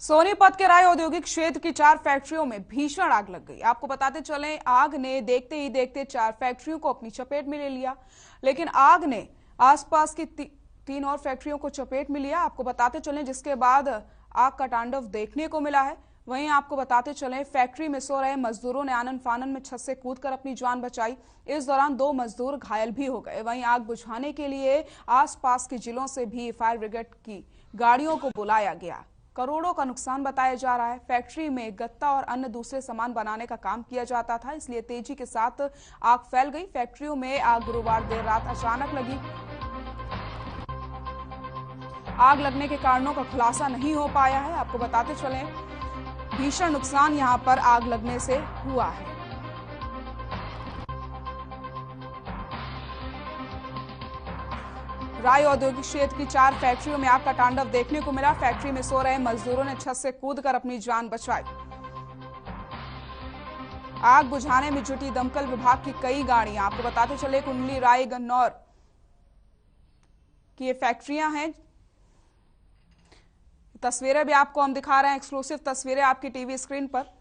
सोनीपत के राय औद्योगिक क्षेत्र की 4 फैक्ट्रियों में भीषण आग लग गई। आपको बताते चलें, आग ने देखते ही देखते 4 फैक्ट्रियों को अपनी चपेट में ले लिया, लेकिन आग ने आसपास की 3 और फैक्ट्रियों को चपेट में लिया। आपको बताते चलें, जिसके बाद आग का तांडव देखने को मिला है। वहीं आपको बताते चलें, फैक्ट्री में सो रहे मजदूरों ने आनन फानन में छत से कूदकर अपनी जान बचाई। इस दौरान 2 मजदूर घायल भी हो गए। वहीं आग बुझाने के लिए आसपास के जिलों से भी फायर ब्रिगेड की गाड़ियों को बुलाया गया। करोड़ों का नुकसान बताया जा रहा है। फैक्ट्री में गत्ता और अन्य दूसरे सामान बनाने का काम किया जाता था, इसलिए तेजी के साथ आग फैल गई। फैक्ट्रियों में आग गुरुवार देर रात अचानक लगी। आग लगने के कारणों का खुलासा नहीं हो पाया है। आपको बताते चलें, भीषण नुकसान यहां पर आग लगने से हुआ है। राय औद्योगिक क्षेत्र की 4 फैक्ट्रियों में आग का तांडव देखने को मिला। फैक्ट्री में सो रहे मजदूरों ने छत से कूदकर अपनी जान बचाई। आग बुझाने में जुटी दमकल विभाग की कई गाड़ियां। आपको बताते चले, कुंडली, राय, गन्नौर की ये फैक्ट्रियां हैं। तस्वीरें भी आपको हम दिखा रहे हैं, एक्सक्लूसिव तस्वीरें आपकी टीवी स्क्रीन पर।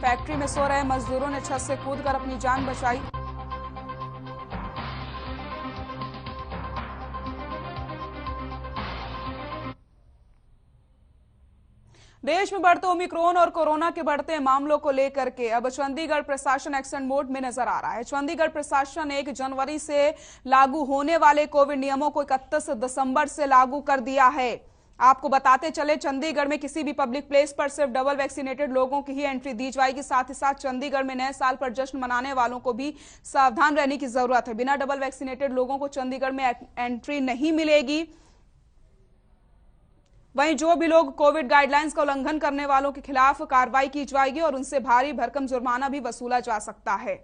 फैक्ट्री में सो रहे मजदूरों ने छत से कूदकर अपनी जान बचाई। देश में बढ़ते ओमिक्रॉन और कोरोना के बढ़ते मामलों को लेकर के अब चंडीगढ़ प्रशासन एक्शन मोड में नजर आ रहा है। चंडीगढ़ प्रशासन 1 जनवरी से लागू होने वाले कोविड नियमों को 31 दिसंबर से लागू कर दिया है। आपको बताते चले, चंडीगढ़ में किसी भी पब्लिक प्लेस पर सिर्फ डबल वैक्सीनेटेड लोगों की ही एंट्री दी जाएगी। साथ ही साथ चंडीगढ़ में नए साल पर जश्न मनाने वालों को भी सावधान रहने की जरूरत है। बिना डबल वैक्सीनेटेड लोगों को चंडीगढ़ में एंट्री नहीं मिलेगी। वहीं जो भी लोग कोविड गाइडलाइंस का उल्लंघन करने वालों के खिलाफ कार्रवाई की जाएगी और उनसे भारी भरकम जुर्माना भी वसूला जा सकता है।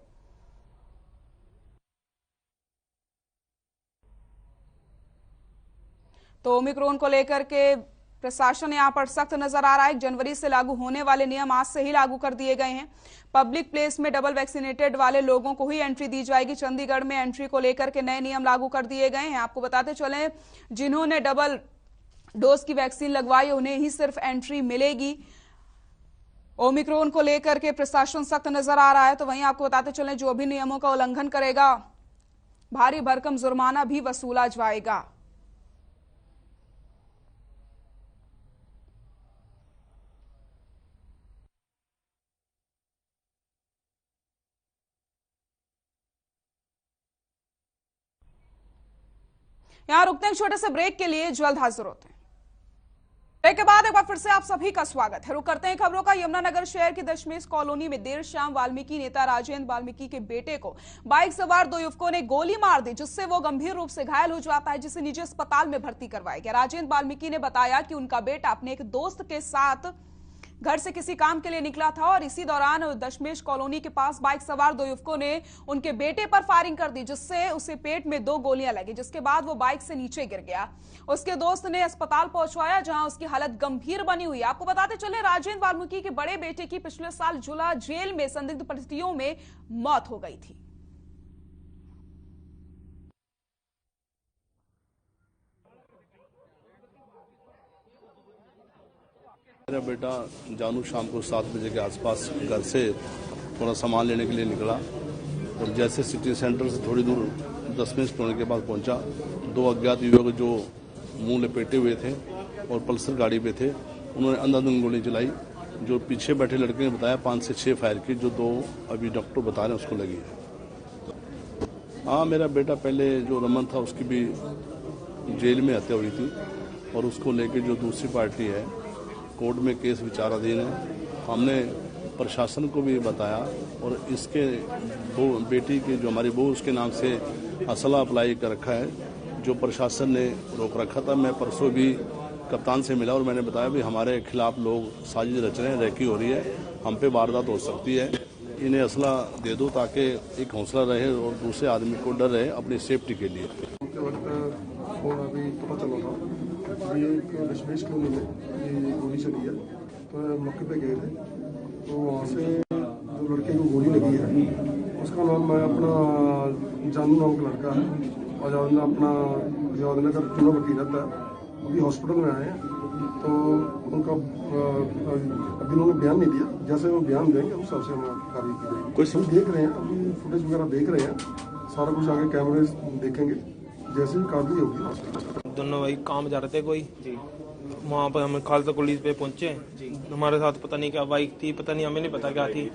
तो ओमिक्रॉन को लेकर के प्रशासन यहां पर सख्त नजर आ रहा है। 1 जनवरी से लागू होने वाले नियम आज से ही लागू कर दिए गए हैं। पब्लिक प्लेस में डबल वैक्सीनेटेड वाले लोगों को ही एंट्री दी जाएगी। चंडीगढ़ में एंट्री को लेकर के नए नियम लागू कर दिए गए हैं। आपको बताते चलें, जिन्होंने डबल डोज की वैक्सीन लगवाई उन्हें ही सिर्फ एंट्री मिलेगी। ओमिक्रॉन को लेकर के प्रशासन सख्त नजर आ रहा है। तो वहीं आपको बताते चलें, जो भी नियमों का उल्लंघन करेगा भारी भरकम जुर्माना भी वसूला जाएगा। यहां रुकते हैं छोटे से ब्रेक के लिए, जल्द हाजिर होते हैं। ब्रेक के बाद एक बार फिर से आप सभी का स्वागत है। रुक करते हैं खबरों का। यमुनानगर शहर की दशमेश कॉलोनी में देर शाम वाल्मीकि नेता राजेंद्र वाल्मीकि के बेटे को बाइक सवार 2 युवकों ने गोली मार दी, जिससे वो गंभीर रूप से घायल हो जाता है, जिसे निजी अस्पताल में भर्ती करवाया गया। राजेंद्र वाल्मीकि ने बताया कि उनका बेटा अपने एक दोस्त के साथ घर से किसी काम के लिए निकला था और इसी दौरान दशमेश कॉलोनी के पास बाइक सवार 2 युवकों ने उनके बेटे पर फायरिंग कर दी, जिससे उसे पेट में 2 गोलियां लगी, जिसके बाद वो बाइक से नीचे गिर गया। उसके दोस्त ने अस्पताल पहुंचवाया, जहां उसकी हालत गंभीर बनी हुई। आपको बताते चले, राजेंद्र वाल्मीकि के बड़े बेटे की पिछले साल जुला जेल में संदिग्ध परिस्थितियों में मौत हो गई थी। मेरा बेटा जानू शाम को 7 बजे के आसपास घर से थोड़ा सामान लेने के लिए निकला और जैसे सिटी सेंटर से थोड़ी दूर 10 मिनट होने के बाद पहुंचा, 2 अज्ञात युवक जो मुंह लपेटे हुए थे और पल्सर गाड़ी पे थे, उन्होंने अंधाधुंध गोली चलाई। जो पीछे बैठे लड़के ने बताया 5 से 6 फायर की, जो 2 अभी डॉक्टर बता रहे हैं उसको लगी है। हाँ, मेरा बेटा पहले जो रमन था उसकी भी जेल में हत्या हुई थी और उसको लेकर जो दूसरी पार्टी है कोर्ट में केस विचाराधीन है। हमने प्रशासन को भी बताया और इसके बेटी की जो हमारी बहू उसके नाम से असला अप्लाई कर रखा है, जो प्रशासन ने रोक रखा था। मैं परसों भी कप्तान से मिला और मैंने बताया भी हमारे खिलाफ लोग साजिश रच रहे हैं, रैकी हो रही है, हम पे वारदात हो सकती है, इन्हें असला दे दो ताकि एक हौसला रहे और दूसरे आदमी को डर रहे अपनी सेफ्टी के लिए। ये एक दशमेश कॉलोनी में ये गोली चली है, तो मौके पे गए थे, तो वहाँ से 2 लड़के को गोली लगी है। उसका नाम अपना जानू नाम का लड़का है और अपना नगर चुना बटी रहता है। अभी हॉस्पिटल में आए हैं तो उनका अभी उन्होंने बयान नहीं दिया। जैसे वो बयान देंगे उस हिसाब से हम कार्रवाई की जाएगी। कुछ हम देख रहे हैं, अभी फुटेज वगैरह देख रहे हैं, सारा कुछ आगे कैमरे देखेंगे, जैसे भी कार्रवाई होगी। दोनों भाई काम जा रहे थे कोई वहाँ पर, हम खालसा कॉलेज पे पहुंचे। हमारे साथ पता नहीं क्या बाइक थी, पता नहीं, हमें नहीं पता क्या थी।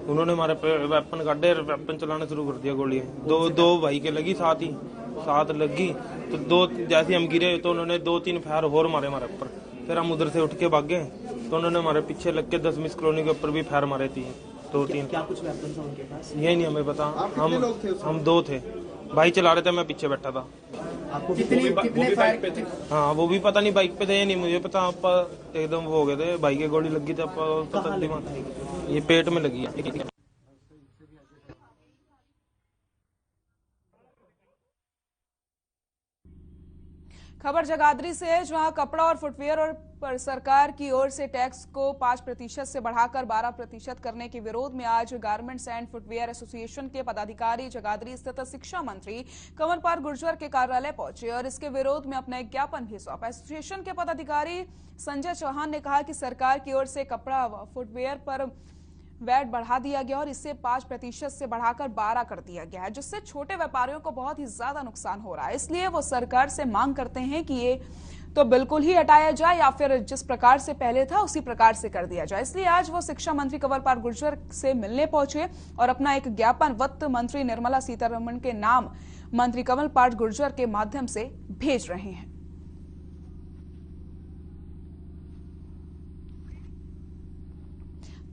उन्होंने हमारे वेपन काटे, वेपन चलाना शुरू कर दिया। गोली दो भाई के लगी, साथ लगी तो दो, जैसे हम गिरे तो उन्होंने 2-3 फायर और मारे हमारे ऊपर। फिर हम उधर से उठ के भागे तो उन्होंने हमारे पीछे लग के 10 कॉलोनी के ऊपर भी फायर मारे थी 2-3। क्या कुछ वेपन था उनके पास? यही नहीं हमें पता। हम 2 थे, भाई चला रहे थे, मैं पीछे बैठा था। आपको कितने फायर पे थे? हाँ, वो भी पता नहीं बाइक पे थे या नहीं, मुझे पता। आप एकदम वो हो गए थे, भाई के गोली लगी थी। आप पता दिमाग ये पेट में लगी है। खबर जगाधरी से है, जहां कपड़ा और फुटवेयर और पर सरकार की ओर से टैक्स को 5% से बढ़ाकर 12% करने के विरोध में आज गारमेंट्स एंड फुटवेयर एसोसिएशन के पदाधिकारी जगाधरी स्थित शिक्षा मंत्री कमल पाल गुर्जर के कार्यालय पहुंचे और इसके विरोध में अपना एक ज्ञापन भी सौंपा। एसोसिएशन के पदाधिकारी संजय चौहान ने कहा कि सरकार की ओर से कपड़ा व फुटवेयर पर वैट बढ़ा दिया गया और इसे 5% से बढ़ाकर 12 कर दिया गया है, जिससे छोटे व्यापारियों को बहुत ही ज्यादा नुकसान हो रहा है। इसलिए वो सरकार से मांग करते हैं कि ये तो बिल्कुल ही हटाया जाए या फिर जिस प्रकार से पहले था उसी प्रकार से कर दिया जाए। इसलिए आज वो शिक्षा मंत्री कमल पाल गुर्जर से मिलने पहुंचे और अपना एक ज्ञापन वित्त मंत्री निर्मला सीतारमण के नाम मंत्री कमल पाल गुर्जर के माध्यम से भेज रहे हैं।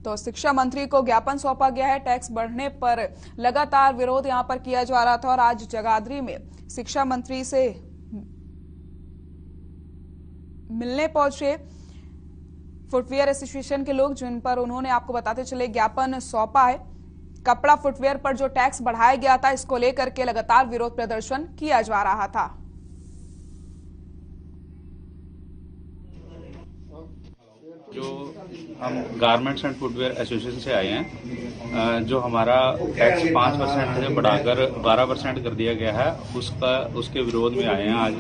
तो शिक्षा मंत्री को ज्ञापन सौंपा गया है। टैक्स बढ़ने पर लगातार विरोध यहां पर किया जा रहा था और आज जगाधरी में शिक्षा मंत्री से मिलने पहुंचे फुटवेयर एसोसिएशन के लोग, जिन पर उन्होंने आपको बताते चले ज्ञापन सौंपा है। कपड़ा फुटवेयर पर जो टैक्स बढ़ाया गया था, इसको लेकर के लगातार विरोध प्रदर्शन किया जा रहा था। जो हम गारमेंट्स एंड फुटवेयर एसोसिएशन से आए हैं, जो हमारा टैक्स 5% से बढ़ाकर 12% कर दिया गया है, उसके विरोध में आए हैं आज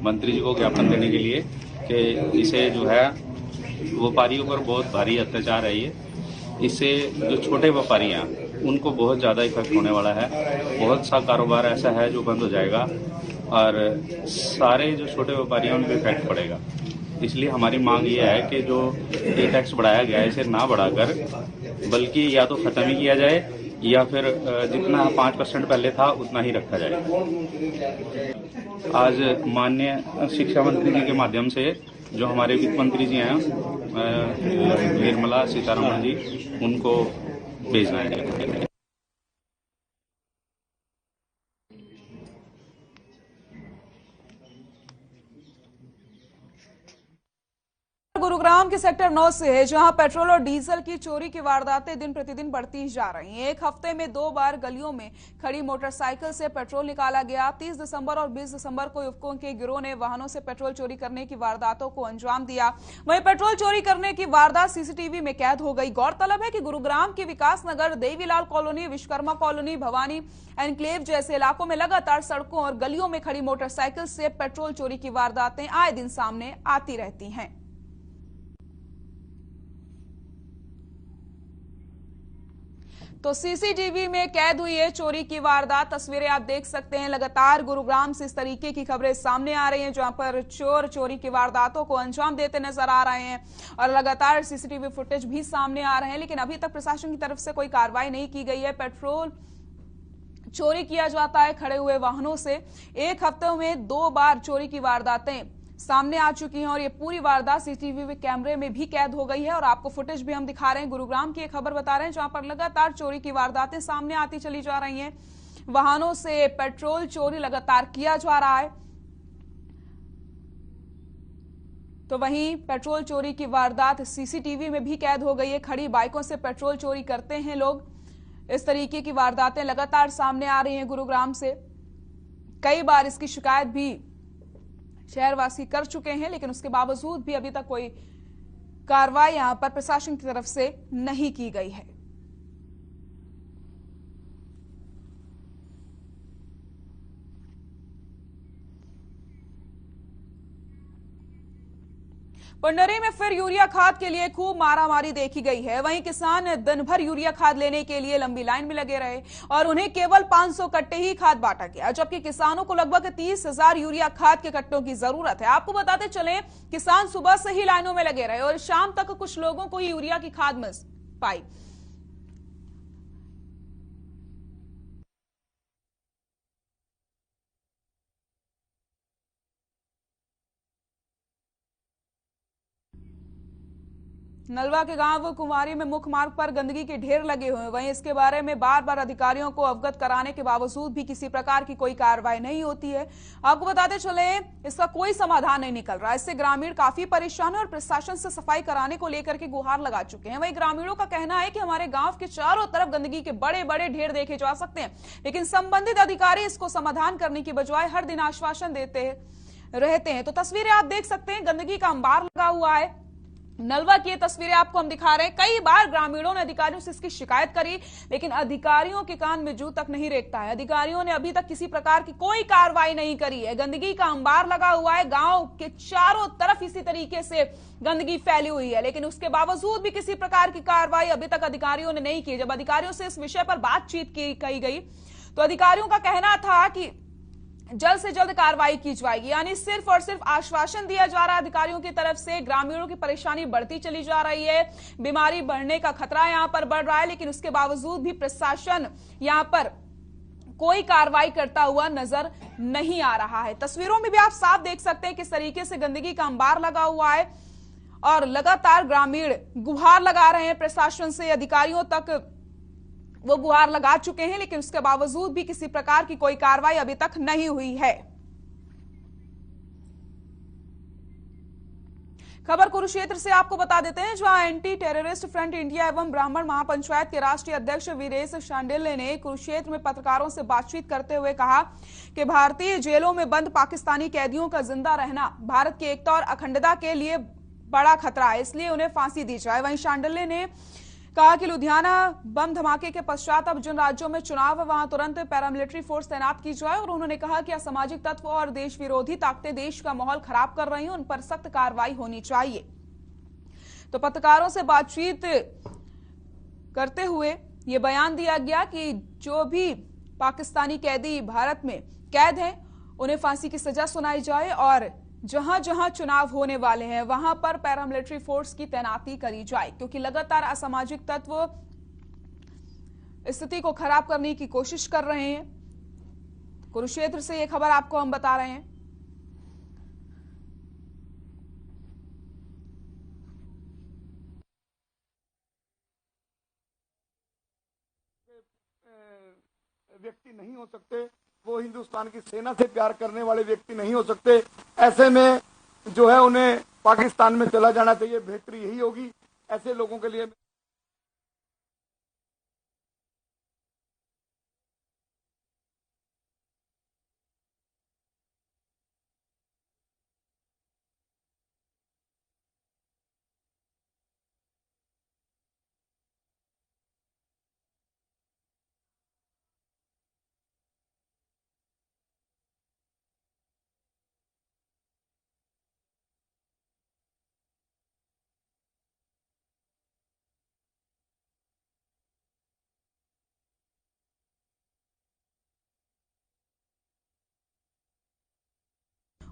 मंत्री जी को ज्ञापन देने के लिए कि इसे जो है व्यापारियों पर बहुत भारी अत्याचार है। इससे जो छोटे व्यापारी हैं उनको बहुत ज़्यादा इफेक्ट होने वाला है। बहुत सा कारोबार ऐसा है जो बंद हो जाएगा और सारे जो छोटे व्यापारी हैं उन पर इफेक्ट पड़ेगा। इसलिए हमारी मांग ये है कि जो ये टैक्स बढ़ाया गया है इसे ना बढ़ाकर बल्कि या तो खत्म ही किया जाए या फिर जितना 5% पहले था उतना ही रखा जाए। आज माननीय शिक्षा मंत्री जी के माध्यम से जो हमारे वित्त मंत्री जी हैं निर्मला सीतारमण जी, उनको भेजना है। गुरुग्राम के सेक्टर 9 से है, जहां पेट्रोल और डीजल की चोरी की वारदातें दिन प्रतिदिन बढ़ती जा रही हैं। एक हफ्ते में 2 बार गलियों में खड़ी मोटरसाइकिल से पेट्रोल निकाला गया। 30 दिसंबर और 20 दिसंबर को युवकों के गिरोह ने वाहनों से पेट्रोल चोरी करने की वारदातों को अंजाम दिया। वहीं पेट्रोल चोरी करने की वारदात सीसीटीवी में कैद हो गई। गौरतलब है कि गुरुग्राम की Vikas Nagar, Devilal colony, Vishwakarma colony, Bhawani enclave जैसे इलाकों में लगातार सड़कों और गलियों में खड़ी मोटरसाइकिल से पेट्रोल चोरी की वारदातें आए दिन सामने आती रहती हैं। तो सीसीटीवी में कैद हुई है चोरी की वारदात। तस्वीरें आप देख सकते हैं। लगातार गुरुग्राम से इस तरीके की खबरें सामने आ रही हैं, जहां पर चोर चोरी की वारदातों को अंजाम देते नजर आ रहे हैं और लगातार सीसीटीवी फुटेज भी सामने आ रहे हैं। लेकिन अभी तक प्रशासन की तरफ से कोई कार्रवाई नहीं की गई है। पेट्रोल चोरी किया जाता है खड़े हुए वाहनों से। एक हफ्ते में 2 बार चोरी की वारदातें सामने आ चुकी हैं और ये पूरी वारदात सीसीटीवी कैमरे में भी कैद हो गई है और आपको फुटेज भी हम दिखा रहे हैं। गुरुग्राम की एक खबर बता रहे हैं, जहां पर लगातार चोरी की वारदातें सामने आती चली जा रही हैं। वाहनों से पेट्रोल चोरी लगातार किया जा रहा है। तो वहीं पेट्रोल चोरी की वारदात सीसीटीवी में भी कैद हो गई है। खड़ी बाइकों से पेट्रोल चोरी करते हैं लोग। इस तरीके की वारदातें लगातार सामने आ रही हैं गुरुग्राम से। कई बार इसकी शिकायत भी शहरवासी कर चुके हैं, लेकिन उसके बावजूद भी अभी तक कोई कार्रवाई यहां पर प्रशासन की तरफ से नहीं की गई है। पंडरी में फिर यूरिया खाद के लिए खूब मारामारी देखी गई है। वहीं किसान दिन भर यूरिया खाद लेने के लिए लंबी लाइन में लगे रहे और उन्हें केवल 500 कट्टे ही खाद बांटा गया, जबकि किसानों को लगभग 30,000 यूरिया खाद के कट्टों की जरूरत है। आपको बताते चले, किसान सुबह से ही लाइनों में लगे रहे और शाम तक कुछ लोगों को ही यूरिया की खाद मिल पाई। नलवा के गांव कुंवारी में मुख्य मार्ग पर गंदगी के ढेर लगे हुए हैं। वहीं इसके बारे में बार बार अधिकारियों को अवगत कराने के बावजूद भी किसी प्रकार की कोई कार्रवाई नहीं होती है। आपको बताते चले, इसका कोई समाधान नहीं निकल रहा। इससे ग्रामीण काफी परेशान है और प्रशासन से सफाई कराने को लेकर के गुहार लगा चुके हैं। वहीं ग्रामीणों का कहना है कि हमारे गांव के चारों तरफ गंदगी के बड़े बड़े ढेर देखे जा सकते हैं, लेकिन संबंधित अधिकारी इसको समाधान करने की बजाय हर दिन आश्वासन देते रहते हैं। तो तस्वीरें आप देख सकते हैं, गंदगी का अंबार लगा हुआ है। नलवा की ये तस्वीरें आपको हम दिखा रहे हैं। कई बार ग्रामीणों ने अधिकारियों से इसकी शिकायत करी, लेकिन अधिकारियों के कान में जू तक नहीं रेंगता है। अधिकारियों ने अभी तक किसी प्रकार की कोई कार्रवाई नहीं करी है। गंदगी का अंबार लगा हुआ है, गांव के चारों तरफ इसी तरीके से गंदगी फैली हुई है, लेकिन उसके बावजूद भी किसी प्रकार की कार्रवाई अभी तक अधिकारियों ने नहीं की। जब अधिकारियों से इस विषय पर बातचीत की गई तो अधिकारियों का कहना था कि जल्द से जल्द कार्रवाई की जाएगी, यानी सिर्फ और सिर्फ आश्वासन दिया जा रहा है अधिकारियों की तरफ से। ग्रामीणों की परेशानी बढ़ती चली जा रही है, बीमारी बढ़ने का खतरा यहां पर बढ़ रहा है, लेकिन उसके बावजूद भी प्रशासन यहां पर कोई कार्रवाई करता हुआ नजर नहीं आ रहा है। तस्वीरों में भी आप साफ देख सकते हैं किस तरीके से गंदगी का अंबार लगा हुआ है और लगातार ग्रामीण गुहार लगा रहे हैं प्रशासन से। अधिकारियों तक वो गुहार लगा चुके हैं, लेकिन उसके बावजूद भी किसी प्रकार की कोई कार्रवाई अभी तक नहीं हुई है। खबर कुरुक्षेत्र से आपको बता देते हैं, जहां एंटी टेररिस्ट फ्रंट इंडिया एवं ब्राह्मण महापंचायत के राष्ट्रीय अध्यक्ष वीरेश शांडिल्य ने कुरुक्षेत्र में पत्रकारों से बातचीत करते हुए कहा कि भारतीय जेलों में बंद पाकिस्तानी कैदियों का जिंदा रहना भारत की एकता और अखंडता के लिए बड़ा खतरा है, इसलिए उन्हें फांसी दी जाए। वहीं शांडिल्य ने कहा कि लुधियाना बम धमाके के पश्चात अब जिन राज्यों में चुनाव है वहां तुरंत पैरामिलिट्री फोर्स तैनात की जाए और उन्होंने कहा कि असामाजिक तत्व और देश विरोधी ताकतें देश का माहौल खराब कर रही हैं, उन पर सख्त कार्रवाई होनी चाहिए। तो पत्रकारों से बातचीत करते हुए ये बयान दिया गया कि जो भी पाकिस्तानी कैदी भारत में कैद हैं उन्हें फांसी की सजा सुनाई जाए और जहां जहां चुनाव होने वाले हैं वहां पर पैरामिलिट्री फोर्स की तैनाती करी जाए, क्योंकि लगातार असामाजिक तत्व स्थिति को खराब करने की कोशिश कर रहे हैं। कुरुक्षेत्र से ये खबर आपको हम बता रहे हैं। व्यक्ति नहीं हो सकते, वो हिंदुस्तान की सेना से प्यार करने वाले व्यक्ति नहीं हो सकते। ऐसे में जो है उन्हें पाकिस्तान में चला जाना चाहिए, बेहतरी यही होगी ऐसे लोगों के लिए।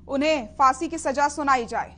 उन्हें फांसी की सजा सुनाई जाए।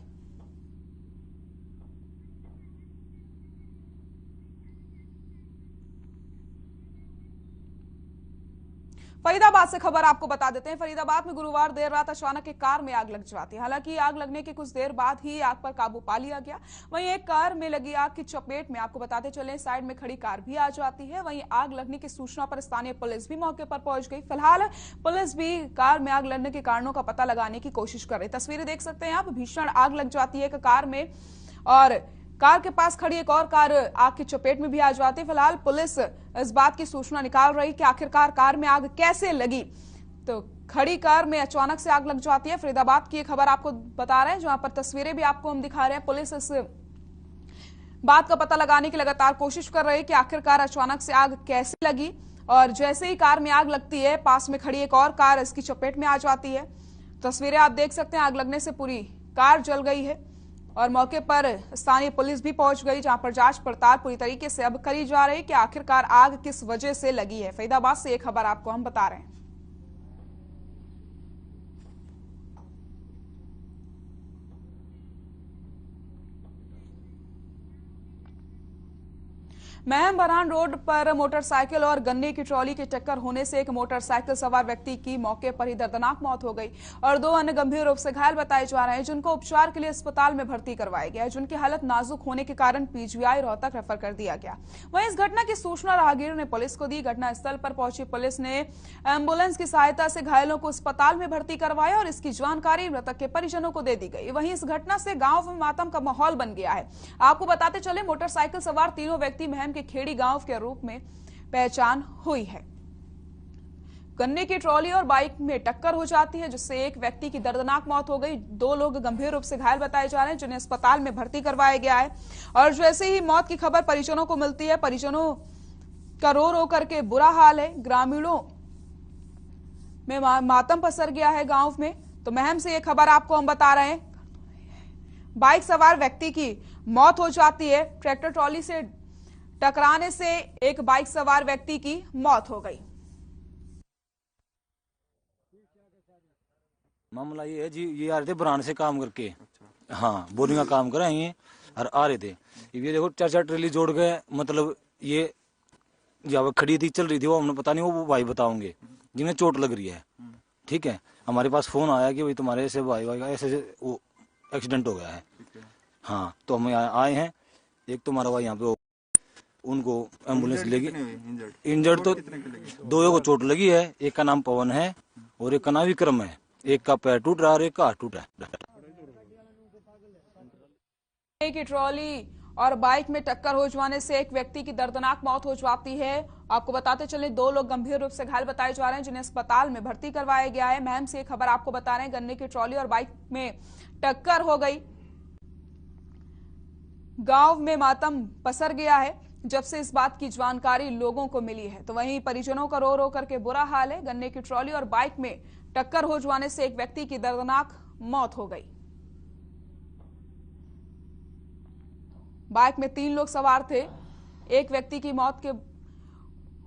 फरीदाबाद से खबर आपको बता देते हैं। फरीदाबाद में गुरुवार देर रात अचानक एक कार में आग लग जाती है। हालांकि आग लगने के कुछ देर बाद ही आग पर काबू पा लिया गया। वहीं एक कार में लगी आग की चपेट में आपको बताते चले साइड में खड़ी कार भी आ जाती है। वहीं आग लगने की सूचना पर स्थानीय पुलिस भी मौके पर पहुंच गई। फिलहाल पुलिस भी कार में आग लगने के कारणों का पता लगाने की कोशिश कर रही। तस्वीरें देख सकते हैं आप, भीषण आग लग जाती है एक कार में और कार के पास खड़ी एक और कार आग की चपेट में भी आ जाती है। फिलहाल पुलिस इस बात की सूचना निकाल रही कि आखिरकार कार में आग कैसे लगी। तो खड़ी कार में अचानक से आग लग जाती है। फरीदाबाद की खबर आपको बता रहे हैं, जहां पर तस्वीरें भी आपको हम दिखा रहे हैं। पुलिस इस बात का पता लगाने की लगातार कोशिश कर रही है कि आखिरकार अचानक से आग कैसे लगी। और जैसे ही कार में आग लगती है, पास में खड़ी एक और कार इसकी चपेट में आ जाती है। तस्वीरें आप देख सकते हैं, आग लगने से पूरी कार जल गई है और मौके पर स्थानीय पुलिस भी पहुंच गई, जहां पर जांच पड़ताल पूरी तरीके से अब करी जा रही है कि आखिरकार आग किस वजह से लगी है। फरीदाबाद से एक खबर आपको हम बता रहे हैं। महम बरान रोड पर मोटरसाइकिल और गन्ने की ट्रॉली की टक्कर होने से एक मोटरसाइकिल सवार व्यक्ति की मौके पर ही दर्दनाक मौत हो गई और 2 अन्य गंभीर रूप से घायल बताए जा रहे हैं, जिनको उपचार के लिए अस्पताल में भर्ती करवाया गया है, जिनकी हालत नाजुक होने के कारण पीजीआई रोहतक रेफर कर दिया गया। वहीं इस घटना की सूचना राहगीरों ने पुलिस को दी। घटनास्थल पर पहुंची पुलिस ने एम्बुलेंस की सहायता से घायलों को अस्पताल में भर्ती करवाया और इसकी जानकारी मृतक के परिजनों को दे दी गई। वहीं इस घटना से गांव में मातम का माहौल बन गया है। आपको बताते चले, मोटरसाइकिल सवार तीनों व्यक्ति महम के खेड़ी गांव के रूप में पहचान हुई है। गन्ने की ट्रॉली और बाइक में टक्कर हो जाती है, जिससे एक व्यक्ति की दर्दनाक मौत हो गई। 2 लोग गंभीर रूप से घायल बताए जा रहे हैं, जिन्हें अस्पताल में भर्ती करवाया गया है। और जैसे ही मौत की खबर परिजनों को मिलती है, परिजनों का रो रो करके बुरा हाल है। ग्रामीणों में मातम पसर गया है गांव में। तो महम से ये खबर आपको हम बता रहे हैं। बाइक सवार व्यक्ति की मौत हो जाती है। ट्रैक्टर ट्रॉली से टकराने से एक बाइक सवार व्यक्ति की मौत हो गई। मामला ये है जी, ये आ रहे थे बरान से काम करके। हाँ, बोरिंग का काम कर रहे हैं और आ रहे थे। ये देखो 4 ट्रेली जोड़ गए, मतलब ये जब खड़ी थी चल रही थी, वो हमने पता नहीं, वो भाई बताओगे जिन्हें चोट लग रही है। ठीक है, हमारे पास फोन आया कि भाई तुम्हारे ऐसे भाई का ऐसे वो एक्सीडेंट हो गया है। हाँ, तो हम आए हैं। एक तुम्हारा भाई यहाँ पे उनको एम्बुलेंस लेगी। इंजर्ड तो 2 को चोट लगी है। एक का नाम पवन है और एक का नाम विक्रम है। एक का पैर टूट रहा और एक का हाथ टूटा है। की ट्रॉली और बाइक में टक्कर हो जाने से एक व्यक्ति की दर्दनाक मौत हो जाती है। आपको बताते चले, 2 लोग गंभीर रूप से घायल बताए जा रहे हैं, जिन्हें अस्पताल में भर्ती करवाया गया है। महम से खबर आपको बता रहे हैं, गन्ने की ट्रॉली और बाइक में टक्कर हो गई। गांव में मातम पसर गया है जब से इस बात की जानकारी लोगों को मिली है। तो वहीं परिजनों का रो रो करके बुरा हाल है। गन्ने की ट्रॉली और बाइक में टक्कर हो जाने से एक व्यक्ति की दर्दनाक मौत हो गई। बाइक में 3 लोग सवार थे। एक व्यक्ति की मौत के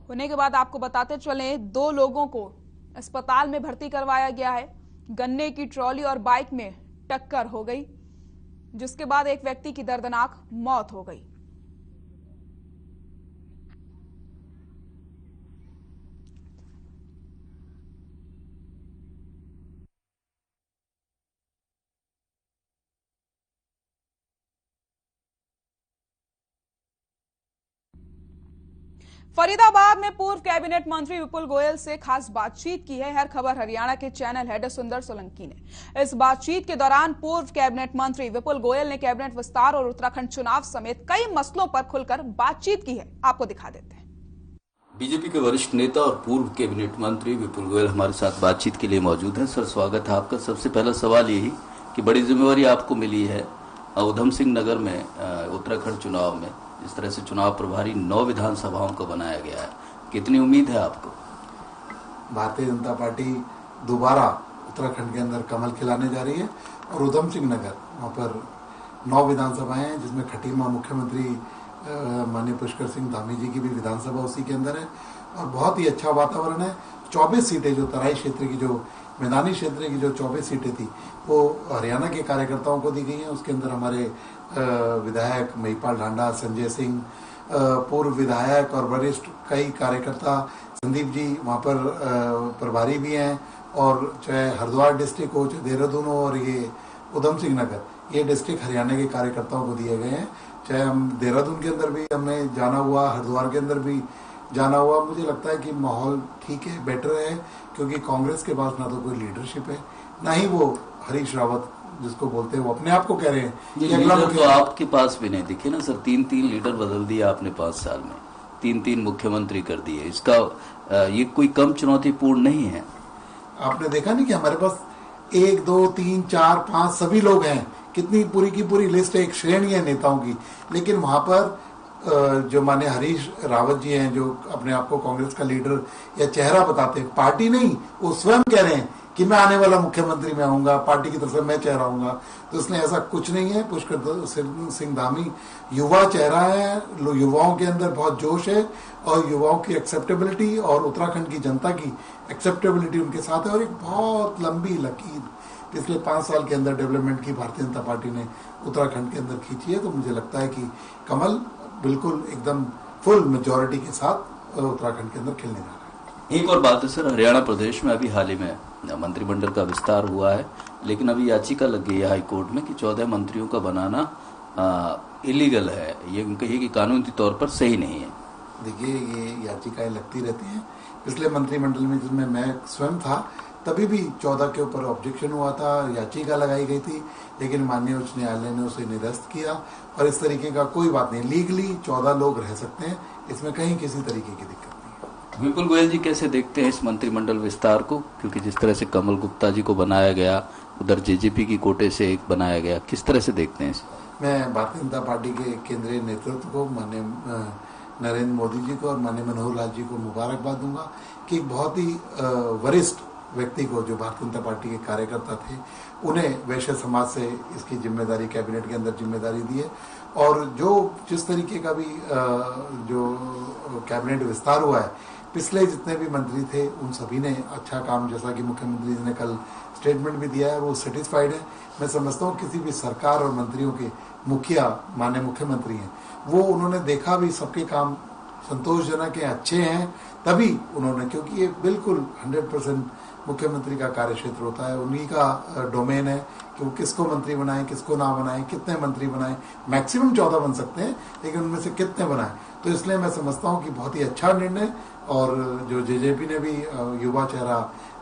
होने के बाद आपको बताते चले, 2 लोगों को अस्पताल में भर्ती करवाया गया है। गन्ने की ट्रॉली और बाइक में टक्कर हो गई, जिसके बाद एक व्यक्ति की दर्दनाक मौत हो गई। फरीदाबाद में पूर्व कैबिनेट मंत्री विपुल गोयल से खास बातचीत की है। हर खबर हरियाणा के चैनल हेड सुंदर सोलंकी ने इस बातचीत के दौरान पूर्व कैबिनेट मंत्री विपुल गोयल ने कैबिनेट विस्तार और उत्तराखंड चुनाव समेत कई मसलों पर खुलकर बातचीत की है। आपको दिखा देते हैं। बीजेपी के वरिष्ठ नेता और पूर्व कैबिनेट मंत्री विपुल गोयल हमारे साथ बातचीत के लिए मौजूद है। सर, स्वागत है आपका। सबसे पहला सवाल यही कि बड़ी जिम्मेवारी आपको मिली है उधम सिंह नगर में उत्तराखंड चुनाव में, इस तरह से चुनाव प्रभारी 9 विधानसभाओं को बनाया गया है, कितनी उम्मीद है आपको? भारतीय जनता पार्टी दोबारा उत्तराखंड के अंदर कमल खिलाने जा रही है और उधम सिंह नगर वहाँ पर 9 विधानसभाएं हैं, जिसमें खटीमा मुख्यमंत्री माननीय पुष्कर सिंह धामी जी की भी विधानसभा उसी के अंदर है और बहुत ही अच्छा वातावरण है। 24 सीटें जो तराई क्षेत्र की, जो मैदानी क्षेत्र की जो 24 सीटें थी, वो हरियाणा के कार्यकर्ताओं को दी गई हैं। उसके अंदर हमारे विधायक महिपाल ढांडा, संजय सिंह, पूर्व विधायक और वरिष्ठ कई कार्यकर्ता, संदीप जी वहाँ पर प्रभारी भी हैं। और चाहे हरिद्वार डिस्ट्रिक्ट हो, चाहे देहरादून हो और ये उधम सिंह नगर, ये डिस्ट्रिक्ट हरियाणा के कार्यकर्ताओं को दिए गए हैं। चाहे हम देहरादून के अंदर भी हमने जाना हुआ, हरिद्वार के अंदर भी जाना हुआ। मुझे लगता है कि माहौल ठीक है, बेटर है, क्योंकि कांग्रेस के पास ना तो कोई लीडरशिप है, ना ही वो हरीश रावत जिसको बोलते हैं वो अपने आप को कह रहे हैं। ये लीडर तो आपके पास भी नहीं दिखे ना सर। 3 लीडर बदल दिए आपने 5 साल में, 3 मुख्यमंत्री कर दिए। इसका ये कोई कम चुनौतीपूर्ण नहीं है। आपने देखा नहीं कि हमारे पास 1, 2, 3, 4, 5 सभी लोग हैं, कितनी पूरी की पूरी लिस्ट है, एक श्रेणी है नेताओं की, लेकिन वहां पर जो माननीय हरीश रावत जी हैं, जो अपने आप को कांग्रेस का लीडर या चेहरा बताते हैं, पार्टी नहीं, वो स्वयं कह रहे हैं कि मैं आने वाला मुख्यमंत्री मैं आऊंगा, पार्टी की तरफ से मैं चेहरा आऊंगा। तो इसलिए ऐसा कुछ नहीं है। पुष्कर सिंह धामी युवा चेहरा है, युवाओं के अंदर बहुत जोश है और युवाओं की एक्सेप्टेबिलिटी और उत्तराखंड की जनता की एक्सेप्टेबिलिटी उनके साथ है। और एक बहुत लंबी लकीर पिछले 5 साल के अंदर डेवलपमेंट की भारतीय जनता पार्टी ने उत्तराखंड के अंदर खींची है। तो मुझे लगता है कि कमल बिल्कुल एकदम फुल मेजॉरिटी के साथ उत्तराखंड के अंदर खेलने जा रहा है। एक और बात है सर, हरियाणा प्रदेश में अभी हाल ही में मंत्रिमंडल का विस्तार हुआ है, लेकिन अभी याचिका लग गई है हाई कोर्ट में कि 14 मंत्रियों का बनाना इलीगल है, ये कहिए कि कानूनी तौर पर सही नहीं है। देखिए, ये याचिकाएं लगती रहती हैं। पिछले मंत्रिमंडल में जिसमें मैं स्वयं था तभी भी 14 के ऊपर ऑब्जेक्शन हुआ था, याचिका लगाई गई थी, लेकिन माननीय उच्च न्यायालय ने उसे निरस्त किया। और इस तरीके का कोई बात नहीं, लीगली 14 लोग रह सकते हैं, इसमें कहीं किसी तरीके की दिक्कत नहीं है। विपुल गोयल जी कैसे देखते हैं इस मंत्रिमंडल विस्तार को, क्योंकि जिस तरह से कमल गुप्ता जी को बनाया गया, उधर जेजेपी की कोटे से एक बनाया गया, किस तरह से देखते हैं इसे? मैं भारतीय जनता पार्टी के केंद्रीय नेतृत्व को, माननीय नरेंद्र मोदी जी को और माननीय मनोहर लाल जी को मुबारकबाद दूंगा कि एक बहुत ही वरिष्ठ व्यक्ति को, जो भारतीय जनता पार्टी के कार्यकर्ता थे, उन्हें वैश्य समाज से इसकी जिम्मेदारी, कैबिनेट के अंदर जिम्मेदारी दी है। और जो जिस तरीके का भी जो कैबिनेट विस्तार हुआ है, पिछले जितने भी मंत्री थे उन सभी ने अच्छा काम, जैसा कि मुख्यमंत्री जी ने कल स्टेटमेंट भी दिया है, वो सेटिस्फाइड है। मैं समझता हूँ किसी भी सरकार और मंत्रियों के मुखिया, माननीय मुख्यमंत्री हैं, वो उन्होंने देखा भी सबके काम संतोषजनक है, अच्छे हैं, तभी उन्होंने, क्योंकि ये बिल्कुल 100% मुख्यमंत्री का कार्यक्षेत्र होता है, उन्हीं का डोमेन है कि वो किसको मंत्री बनाएं, किसको ना बनाएं, कितने मंत्री बनाएं। मैक्सिमम 14 बन सकते हैं, लेकिन उनमें से कितने बनाएं। तो इसलिए मैं समझता हूं कि बहुत ही अच्छा निर्णय। और जो जेजेपी ने भी युवा चेहरा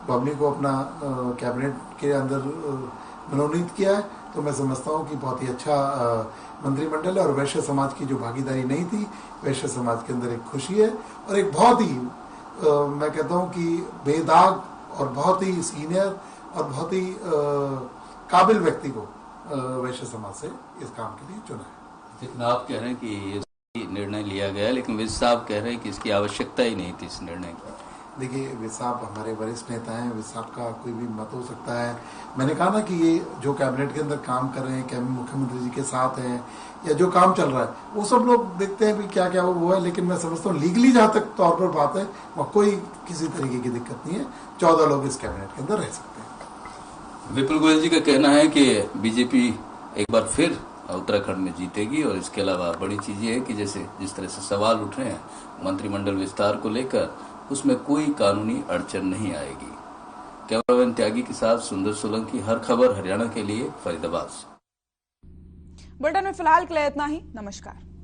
बबली को अपना कैबिनेट के अंदर मनोनीत किया है, तो मैं समझता हूं कि बहुत ही अच्छा मंत्रिमंडल है। और वैश्य समाज की जो भागीदारी नहीं थी, वैश्य समाज के अंदर एक खुशी है और एक बहुत ही मैं कहता हूं कि बेदाग और बहुत ही सीनियर और बहुत ही काबिल व्यक्ति को वैश्य समाज से इस काम के लिए चुना है। लेकिन आप कह रहे हैं कि ये निर्णय लिया गया, लेकिन विज साहब कह रहे हैं कि इसकी आवश्यकता ही नहीं थी इस निर्णय की। देखिए, विज साहब हमारे वरिष्ठ नेता हैं, विज साहब का कोई भी मत हो सकता है। मैंने कहा ना कि ये जो कैबिनेट के अंदर काम कर रहे हैं, मुख्यमंत्री जी के साथ हैं, या जो काम चल रहा है, वो सब लोग देखते हैं भी क्या क्या वो है। लेकिन मैं समझता हूँ लीगली जहां तक तौर पर बात है, वहाँ कोई किसी तरीके की दिक्कत नहीं है। 14 लोग इस कैबिनेट के अंदर रह सकते हैं। विपुल गोयल जी का कहना है कि बीजेपी एक बार फिर उत्तराखंड में जीतेगी। और इसके अलावा बड़ी चीज ये है कि जैसे जिस तरह से सवाल उठ रहे हैं मंत्रिमंडल विस्तार को लेकर, उसमें कोई कानूनी अड़चन नहीं आएगी। कैमरामैन त्यागी के साथ सुंदर सोलंकी, हर खबर हरियाणा के लिए, फरीदाबाद से। बुलेटिन में फिलहाल के लिए इतना ही। नमस्कार।